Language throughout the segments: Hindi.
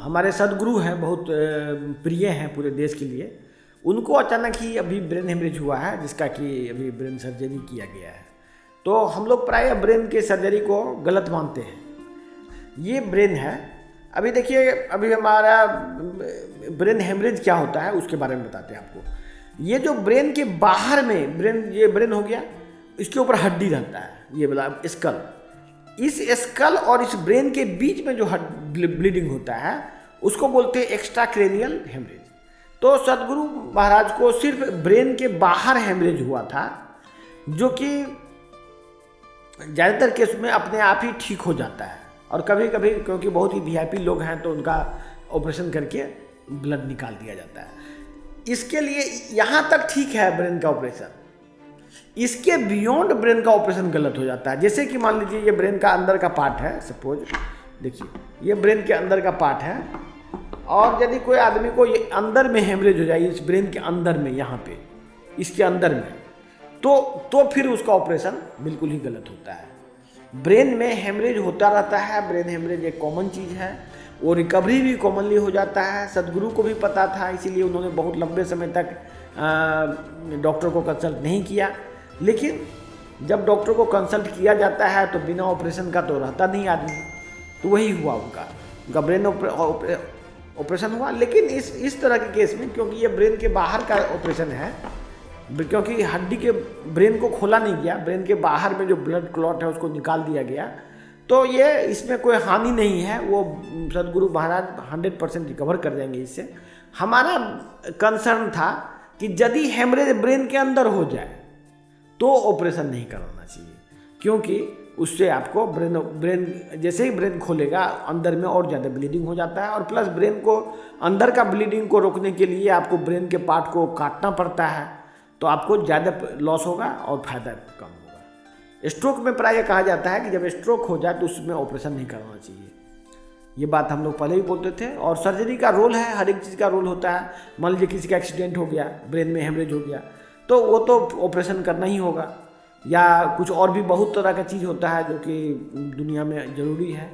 हमारे सदगुरु हैं, बहुत प्रिय हैं पूरे देश के लिए। उनको अचानक ही अभी ब्रेन हेमरेज हुआ है, जिसका कि अभी ब्रेन सर्जरी किया गया है। तो हम लोग प्रायः ब्रेन के सर्जरी को गलत मानते हैं। ये ब्रेन है, अभी देखिए, अभी हमारा ब्रेन हेमरेज क्या होता है उसके बारे में बताते हैं आपको। ये जो ब्रेन के बाहर में ये ब्रेन हो गया, इसके ऊपर हड्डी रहता है, ये वाला स्कल। इस स्कल और इस ब्रेन के बीच में जो ब्लीडिंग होता है उसको बोलते हैं एक्स्ट्रा क्रेनियल हेमरेज। तो सदगुरु महाराज को सिर्फ ब्रेन के बाहर हेमरेज हुआ था, जो कि ज़्यादातर केस में अपने आप ही ठीक हो जाता है, और कभी कभी क्योंकि बहुत ही वीआईपी लोग हैं तो उनका ऑपरेशन करके ब्लड निकाल दिया जाता है। इसके लिए यहाँ तक ठीक है ब्रेन का ऑपरेशन, इसके बियॉन्ड ब्रेन का ऑपरेशन गलत हो जाता है। जैसे कि मान लीजिए ये ब्रेन का अंदर का पार्ट है, सपोज देखिए ये ब्रेन के अंदर का पार्ट है, और यदि कोई आदमी को ये अंदर में हेमरेज हो जाए, इस ब्रेन के अंदर में, यहाँ पे इसके अंदर में, तो फिर उसका ऑपरेशन बिल्कुल ही गलत होता है। ब्रेन में हेमरेज होता रहता है, ब्रेन हेमरेज एक कॉमन चीज़ है, वो रिकवरी भी कॉमनली हो जाता है। सदगुरु को भी पता था, इसीलिए उन्होंने बहुत लंबे समय तक डॉक्टर को कंसल्ट नहीं किया। लेकिन जब डॉक्टर को कंसल्ट किया जाता है तो बिना ऑपरेशन का तो रहता नहीं आदमी, तो वही हुआ उनका ब्रेन ऑपरेशन हुआ। लेकिन इस तरह के केस में, क्योंकि ये ब्रेन के बाहर का ऑपरेशन है, क्योंकि हड्डी के ब्रेन को खोला नहीं गया, ब्रेन के बाहर में जो ब्लड क्लॉट है उसको निकाल दिया गया, तो ये इसमें कोई हानि नहीं है। वो सदगुरु महाराज 100% रिकवर कर जाएंगे इससे। हमारा कंसर्न था कि यदि हेमरेज ब्रेन के अंदर हो जाए तो ऑपरेशन नहीं कराना चाहिए, क्योंकि उससे आपको ब्रेन जैसे ही ब्रेन खोलेगा अंदर में और ज़्यादा ब्लीडिंग हो जाता है, और प्लस ब्रेन को अंदर का ब्लीडिंग को रोकने के लिए आपको ब्रेन के पार्ट को काटना पड़ता है, तो आपको ज़्यादा लॉस होगा और फायदा कम होगा। स्ट्रोक में प्रायः कहा जाता है कि जब स्ट्रोक हो जाए तो उसमें ऑपरेशन नहीं करना चाहिए। ये बात हम लोग पहले भी बोलते थे। और सर्जरी का रोल है, हर एक चीज़ का रोल होता है। मान लीजिए किसी का एक्सीडेंट हो गया, ब्रेन में हेमरेज हो गया, तो वो तो ऑपरेशन करना ही होगा, या कुछ और भी बहुत तरह का चीज़ होता है जो कि दुनिया में ज़रूरी है।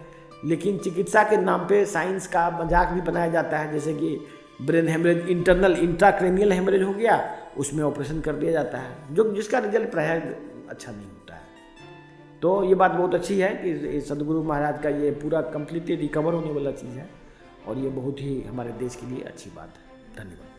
लेकिन चिकित्सा के नाम पे साइंस का मजाक भी बनाया जाता है, जैसे कि ब्रेन हेमरेज इंट्राक्रेनियल हेमरेज हो गया, उसमें ऑपरेशन कर दिया जाता है, जिसका रिजल्ट प्रायः अच्छा नहीं होता है। तो ये बात बहुत अच्छी है कि सदगुरु महाराज का ये पूरा कम्प्लीटली रिकवर होने वाला चीज़ है, और ये बहुत ही हमारे देश के लिए अच्छी बात है। धन्यवाद।